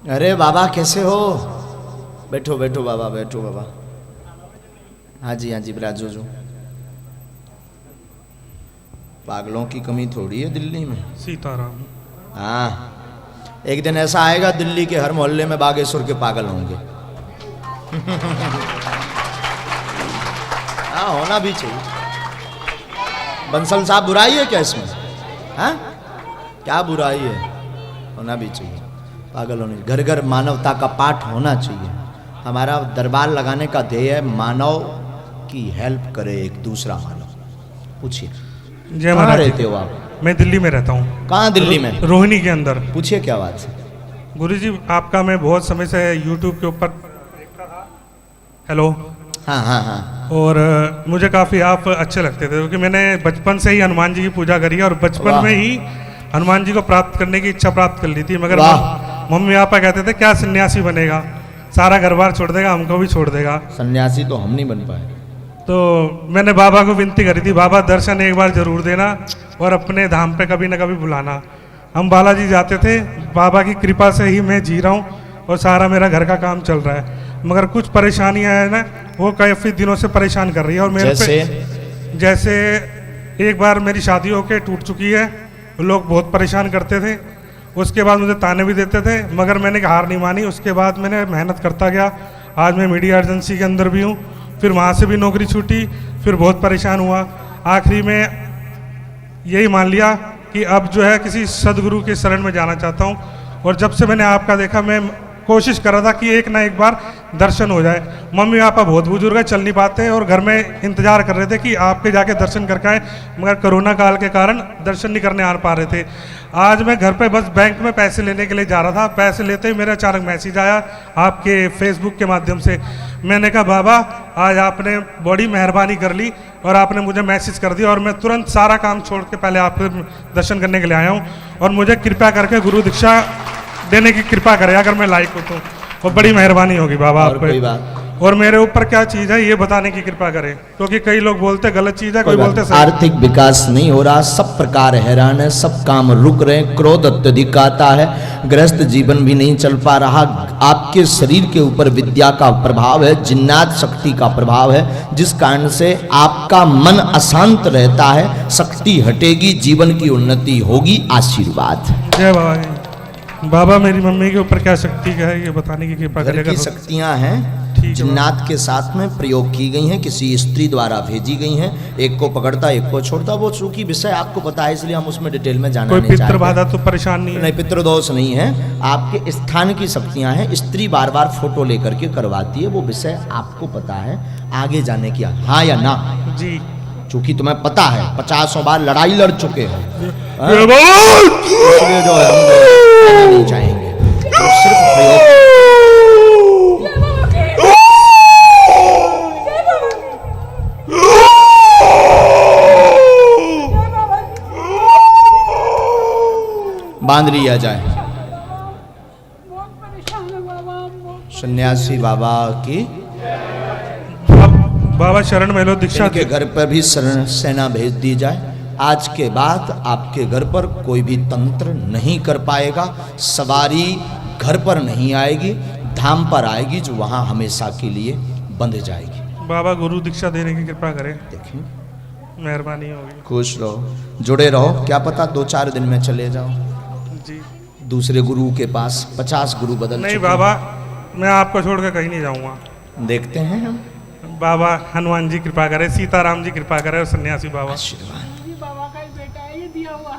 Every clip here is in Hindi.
अरे बाबा कैसे हो? बैठो बैठो बाबा, बैठो बाबा। हाँ जी बिराजो जो। पागलों की कमी थोड़ी है दिल्ली में। सीताराम। हाँ, एक दिन ऐसा आएगा दिल्ली के हर मोहल्ले में बागेश्वर के पागल होंगे। हाँ, होना भी चाहिए। बंसल साहब, बुराई है क्या इसमें? हाँ, क्या बुराई है? होना भी चाहिए। पागल होने, घर घर मानवता का पाठ होना चाहिए। हमारा दरबार लगाने का ध्येय है मानव की हेल्प करे एक दूसरा मानव। पूछिए, जय कहाँ महाराज। रहते हो आप? मैं दिल्ली में रहता हूँ। कहाँ दिल्ली में? रोहिणी के अंदर। पूछिए क्या बात है। गुरुजी, आपका मैं बहुत समय से यूट्यूब के ऊपर देखता था। हेलो। हाँ। और मुझे काफ़ी आप अच्छे लगते थे, क्योंकि मैंने बचपन से ही हनुमान जी की पूजा करी है और बचपन में ही हनुमान जी को प्राप्त करने की इच्छा प्राप्त कर ली थी। मगर मम्मी पापा कहते थे क्या सन्यासी बनेगा, सारा घर बार छोड़ देगा, हमको भी छोड़ देगा। सन्यासी तो हम नहीं बन पाए। तो मैंने बाबा को विनती करी थी, बाबा दर्शन एक बार जरूर देना और अपने धाम पे कभी ना कभी बुलाना। हम बालाजी जाते थे, बाबा की कृपा से ही मैं जी रहा हूँ और सारा मेरा घर का काम चल रहा है। मगर कुछ परेशानियां है ना, वो काफ़ी दिनों से परेशान कर रही है। और मेरे पे जैसे एक बार मेरी शादी होके टूट चुकी है, लोग बहुत परेशान करते थे, उसके बाद मुझे ताने भी देते थे, मगर मैंने हार नहीं मानी। उसके बाद मैंने मेहनत करता गया, आज मैं मीडिया एजेंसी के अंदर भी हूँ। फिर वहाँ से भी नौकरी छूटी, फिर बहुत परेशान हुआ। आखिरी में यही मान लिया कि अब जो है किसी सदगुरु के शरण में जाना चाहता हूँ। और जब से मैंने आपका देखा, मैं कोशिश कर रहा था कि एक ना एक बार दर्शन हो जाए। मम्मी पापा बहुत बुजुर्ग है, चल नहीं पाते, और घर में इंतजार कर रहे थे कि आपके जाके दर्शन करके आए, मगर कोरोना काल के कारण दर्शन नहीं करने आ पा रहे थे। आज मैं घर पे बस बैंक में पैसे लेने के लिए जा रहा था। पैसे लेते ही मेरा अचानक मैसेज आया आपके फेसबुक के माध्यम से। मैंने कहा बाबा, आज आपने बड़ी मेहरबानी कर ली और आपने मुझे मैसेज कर दिया, और मैं तुरंत सारा काम छोड़ के पहले आपके दर्शन करने के लिए आया हूँ। और मुझे कृपया करके गुरु दीक्षा देने की कृपा करे, अगर मैं लायक हूँ तो। वो बड़ी मेहरबानी होगी बाबा आप पे। और मेरे ऊपर क्या चीज़ है ये बताने की कृपा करें, क्योंकि कई लोग बोलते गलत चीज़ है, कोई बोलते सही। आर्थिक विकास नहीं हो रहा, सब प्रकार हैरान है, सब काम रुक रहे, क्रोध अत्यधिक आता है, गृहस्थ जीवन भी नहीं चल पा रहा। आपके शरीर के ऊपर विद्या का प्रभाव है, जिन्नात शक्ति का प्रभाव है, जिस कारण से आपका मन अशांत रहता है। शक्ति हटेगी, जीवन की उन्नति होगी। आशीर्वाद। जय बाबा। बाबा, मेरी मम्मी के ऊपर क्या शक्ति है ये बताने की कृपा करेगा। की शक्तियां हैं, जिन्नात के साथ में प्रयोग की गई हैं, किसी स्त्री द्वारा भेजी गई हैं। एक को पकड़ता, एक को छोड़ता। वो चूंकि विषय आपको पता है, इसलिए हम उसमें डिटेल में जाना नहीं चाहते। कोई पितृ बाधा तो परेशान नहीं है? नहीं, पितृदोष नहीं है। आपके स्थान की शक्तियां हैं। स्त्री बार बार फोटो लेकर के करवाती है, वो विषय आपको पता है। आगे जाने की हाँ या ना जी, चूंकि तुम्हें पता है 50 बार लड़ाई लड़ चुके हो, जो है हम नहीं चाहेंगे तो सिर्फ प्रयोग। बांध लिया जाए। सन्यासी बाबा की बाबा शरण में लो, दीक्षा के घर पर भी सेना भेज दी जाए। आज के बाद आपके घर पर कोई भी तंत्र नहीं कर पाएगा। सवारी घर पर नहीं आएगी, धाम पर आएगी, जो वहां हमेशा के लिए बंध जाएगी। बाबा गुरु दीक्षा देने की कृपा करें, देखिए मेहरबानी होगी। खुश रहो, जुड़े रहो। क्या पता 2-4 दिन में चले जाओ जी दूसरे गुरु के पास। 50 गुरु बदल नहीं बाबा, मैं आपको छोड़ कर कहीं नहीं जाऊंगा। देखते हैं हम। बाबा हनुमान जी कृपा करे, सीताराम जी कृपा करे, और सन्यासी बाबा। आशीर्वाद। बाबा का ही बेटा है ये दिया हुआ।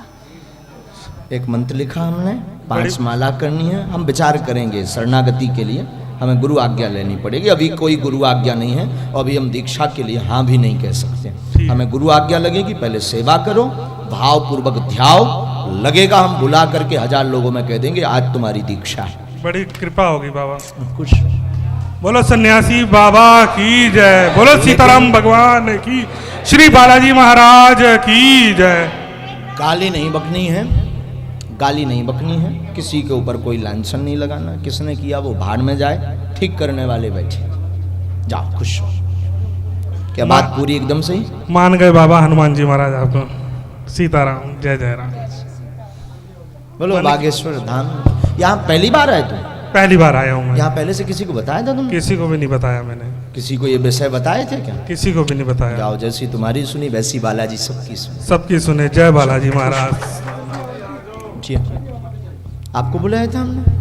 एक मंत्र लिखा हमने, 5 माला करनी है। हम विचार करेंगे शरणागति के लिए, हमें गुरु आज्ञा लेनी पड़ेगी। अभी कोई गुरु आज्ञा नहीं है, और अभी हम दीक्षा के लिए हाँ भी नहीं कह सकते। हमें गुरु आज्ञा लगेगी। पहले सेवा करो, भाव पूर्वक ध्याओ। लगेगा हम बुला करके 1000 लोगों में कह देंगे आज तुम्हारी दीक्षा है। बड़ी कृपा होगी बाबा। कुछ बोलो सन्यासी बाबा की जय, बोलो सीताराम भगवान की, श्री बालाजी महाराज की जय। गाली नहीं बकनी है, गाली नहीं बकनी है। किसी के ऊपर कोई लांछन नहीं लगाना। किसने किया वो भाड़ में जाए, ठीक करने वाले बैठे। जाओ, खुश हो। क्या बात पूरी एकदम सही? मान गए बाबा हनुमान जी महाराज आपको। सीताराम, जय जय राम। बोलो बागेश्वर धाम। यहाँ पहली बार आए तुम? पहली बार आया हूँ मैं। यहाँ पहले से किसी को बताया था तुमने? किसी को भी नहीं बताया मैंने, किसी को ये विषय बताए थे क्या? किसी को भी नहीं बताया। जाओ, जैसी तुम्हारी सुनी वैसी बालाजी सबकी सुनी। सबकी सुने। जय बालाजी महाराज। जी, आपको बुलाया था हमने?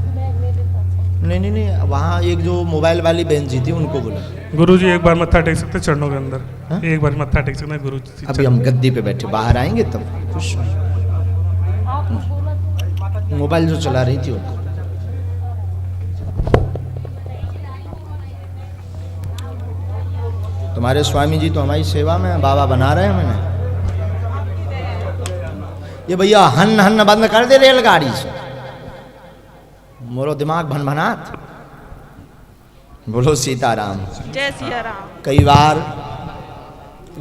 नहीं, वहाँ एक जो मोबाइल वाली बहन जी थी उनको बुला। गुरु जी एक बार मत्था टेक सकते चरणों के अंदर? हाँ? एक बार मत्था टेक सकते गुरु जी? अभी हम गद्दी पे बैठे, बाहर आएंगे तब। खुश मोबाइल जो चला रही थी उनको। तुम्हारे स्वामी जी तो हमारी सेवा में बाबा बना रहे हैं। मैंने ये भैया हन हन बंद कर दे रेलगाड़ी से, मोरो दिमाग भनभनात। बोलो सीताराम। जय सिया राम। कई बार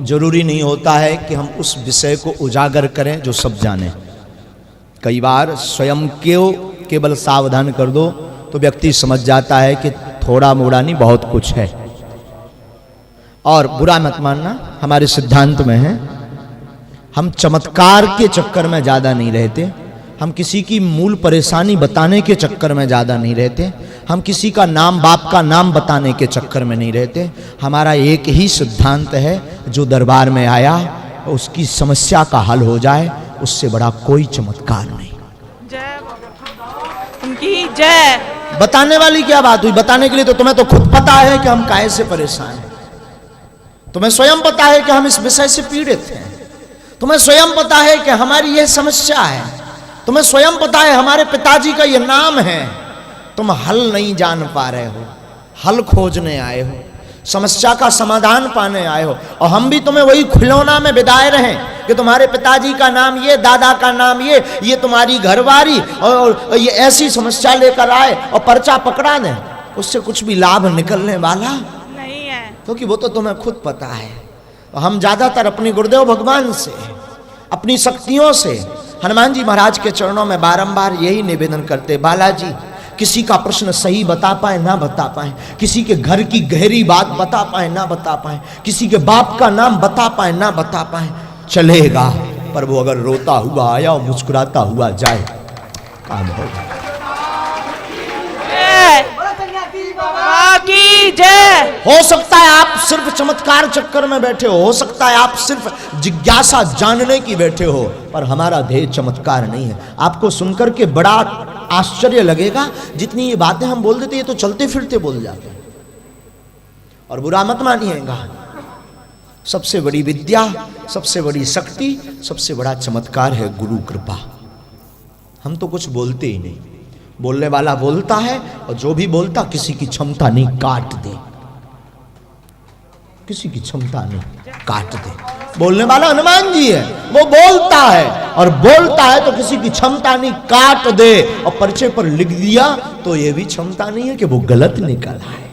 जरूरी नहीं होता है कि हम उस विषय को उजागर करें जो सब जाने। कई बार स्वयं को केवल सावधान कर दो तो व्यक्ति समझ जाता है कि थोड़ा मोड़ा नहीं बहुत कुछ है। और बुरा मत मानना, हमारे सिद्धांत में है हम चमत्कार के चक्कर में ज़्यादा नहीं रहते, हम किसी की मूल परेशानी बताने के चक्कर में ज़्यादा नहीं रहते, हम किसी का नाम बाप का नाम बताने के चक्कर में नहीं रहते। हमारा एक ही सिद्धांत है, जो दरबार में आया उसकी समस्या का हल हो जाए, उससे बड़ा कोई चमत्कार नहीं। जय उनकी जय। बताने वाली क्या बात हुई? बताने के लिए तो तुम्हें तो खुद पता है कि हम काहे से परेशान हैं। तुम्हें स्वयं पता है कि हम इस विषय से पीड़ित हैं। तुम्हें स्वयं पता है कि हमारी यह समस्या है। तुम्हें स्वयं पता है हमारे पिताजी का यह नाम है। तुम हल नहीं जान पा रहे हो, हल खोजने आए हो, समस्या का समाधान पाने आए हो। और हम भी तुम्हें वही खिलौना में बिदाए रहे कि तुम्हारे पिताजी का नाम ये, दादा का नाम ये तुम्हारी घरवारी और ये ऐसी समस्या लेकर आए और पर्चा पकड़ा दें। उससे कुछ भी लाभ निकलने वाला नहीं है, क्योंकि वो तो तुम्हें खुद पता है। हम ज्यादातर अपने गुरुदेव भगवान से, अपनी शक्तियों से, हनुमान जी महाराज के चरणों में बारंबार यही निवेदन करते, बालाजी किसी का प्रश्न सही बता पाए ना बता पाए, किसी के घर की गहरी बात बता पाए ना बता पाए, किसी के बाप का नाम बता पाए ना बता पाए, चलेगा, पर वो अगर रोता हुआ आया और मुस्कुराता हुआ जाए, काम होगा। की जय। हो सकता है आप सिर्फ चमत्कार चक्कर में बैठे हो सकता है आप सिर्फ जिज्ञासा जानने की बैठे हो, पर हमारा ध्येय चमत्कार नहीं है। आपको सुनकर के बड़ा आश्चर्य लगेगा, जितनी ये बातें हम बोल देते ये तो चलते फिरते बोल जाते हैं। और बुरा मत मानिएगा, सबसे बड़ी विद्या, सबसे बड़ी शक्ति, सबसे बड़ा चमत्कार है गुरु कृपा। हम तो कुछ बोलते ही नहीं, बोलने वाला बोलता है और जो भी बोलता किसी की क्षमता नहीं काट दे, किसी की क्षमता नहीं काट दे। बोलने वाला हनुमान जी है, वो बोलता है और बोलता है तो किसी की क्षमता नहीं काट दे। और पर्चे पर लिख दिया तो ये भी क्षमता नहीं है कि वो गलत निकला है,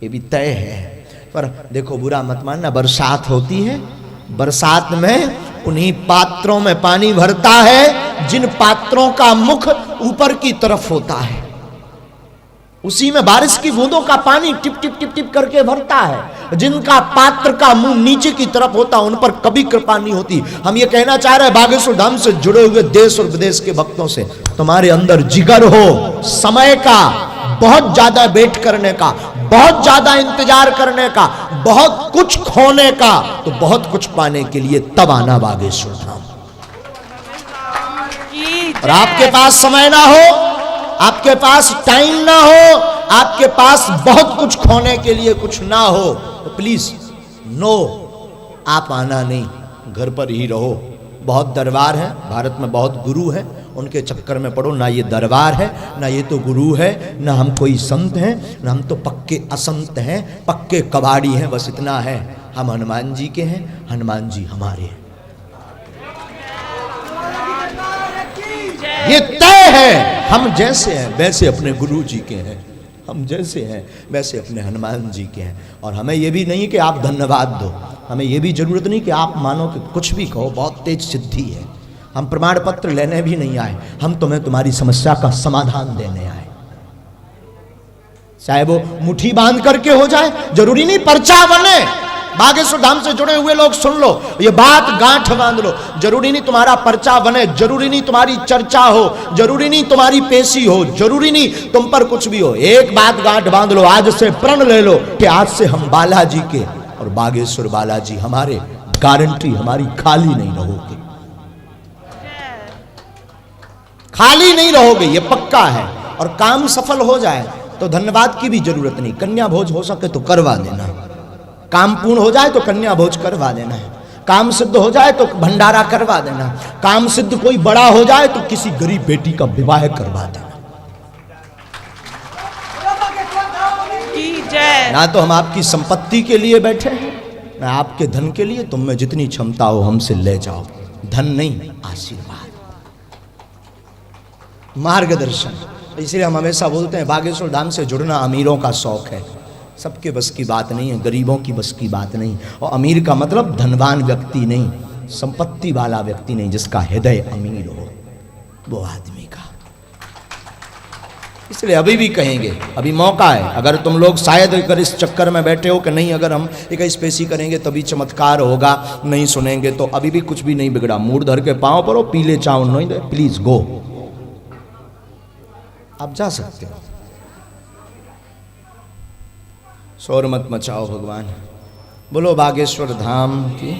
ये भी तय है। पर देखो बुरा मत मानना, बरसात होती है, बरसात में उन्हीं पात्रों में पानी भरता है जिन पात्रों का मुख ऊपर की तरफ होता है, उसी में बारिश की बूंदों का पानी टिप टिप टिप टिप करके भरता है। जिनका पात्र का मुंह नीचे की तरफ होता उन पर कभी कृपा नहीं होती। हम ये कहना चाह रहे हैं बागेश्वर धाम से जुड़े हुए देश और विदेश के भक्तों से, तुम्हारे अंदर जिगर हो समय का, बहुत ज्यादा वेट करने का, बहुत ज्यादा इंतजार करने का, बहुत कुछ खोने का, तो बहुत कुछ पाने के लिए तब आना बागेश्वर धाम। और आपके पास समय ना हो, आपके पास टाइम ना हो, आपके पास बहुत कुछ खोने के लिए कुछ ना हो, तो प्लीज नो, आप आना नहीं, घर पर ही रहो। बहुत दरबार है भारत में, बहुत गुरु है, उनके चक्कर में पड़ो ना। ये दरबार है ना ये तो गुरु है, ना हम कोई संत हैं, ना हम तो पक्के असंत हैं, पक्के कबाड़ी हैं, बस इतना है। हम हनुमान जी के हैं, हनुमान जी हमारे हैं, ये तय है। हम जैसे हैं वैसे अपने गुरु जी के हैं, हम जैसे हैं वैसे अपने हनुमान जी के हैं। और हमें ये भी नहीं कि आप धन्यवाद दो, हमें ये भी जरूरत नहीं कि आप मानो कि कुछ भी कहो, बहुत तेज सिद्धि है। हम प्रमाण पत्र लेने भी नहीं आए, हम तुम्हें तुम्हारी समस्या का समाधान देने आए। चाहे वो मुट्ठी बांध करके हो जाए, जरूरी नहीं पर्चा बने, बागेश्वर धाम से जुड़े हुए लोग सुन लो, ये बात गांठ बांध लो। जरूरी नहीं तुम्हारा पर्चा बने, जरूरी नहीं तुम्हारी चर्चा हो, जरूरी नहीं तुम्हारी पेशी हो, जरूरी नहीं तुम पर कुछ भी हो। एक बात गांठ बांध लो, आज से प्रण ले लो कि आज से हम बालाजी के और बागेश्वर बालाजी हमारे, गारंटी हमारी खाली नहीं रहोगे, खाली नहीं रहोगे, ये पक्का है। और काम सफल हो जाए तो धन्यवाद की भी जरूरत नहीं, कन्या भोज हो सके तो करवा देना, काम पूर्ण हो जाए तो कन्या भोज करवा देना है, काम सिद्ध हो जाए तो भंडारा करवा देना, काम सिद्ध कोई बड़ा हो जाए तो किसी गरीब बेटी का विवाह करवा देना। की जय। ना तो हम आपकी संपत्ति के लिए बैठे हैं, ना आपके धन के लिए, तुम में जितनी क्षमता हो हमसे ले जाओ, धन नहीं आशीर्वाद, मार्गदर्शन। इसलिए हम हमेशा बोलते हैं बागेश्वर धाम से जुड़ना अमीरों का शौक है, सबके बस की बात नहीं है, गरीबों की बस की बात नहीं। और अमीर का मतलब धनवान व्यक्ति नहीं, संपत्ति वाला व्यक्ति नहीं, जिसका हृदय अमीर हो, वो आदमी का। इसलिए अभी भी कहेंगे, अभी मौका है। अगर तुम लोग शायद अगर इस चक्कर में बैठे हो कि नहीं अगर हम 21 पेशी करेंगे तभी चमत्कार होगा, नहीं सुनेंगे, तो अभी भी कुछ भी नहीं बिगड़ा। मूड धर के पांव पर हो, पीले चावल नहीं दे, प्लीज गो, आप जा सकते हो। शोर मत मचाओ भगवान। बोलो बागेश्वर धाम की।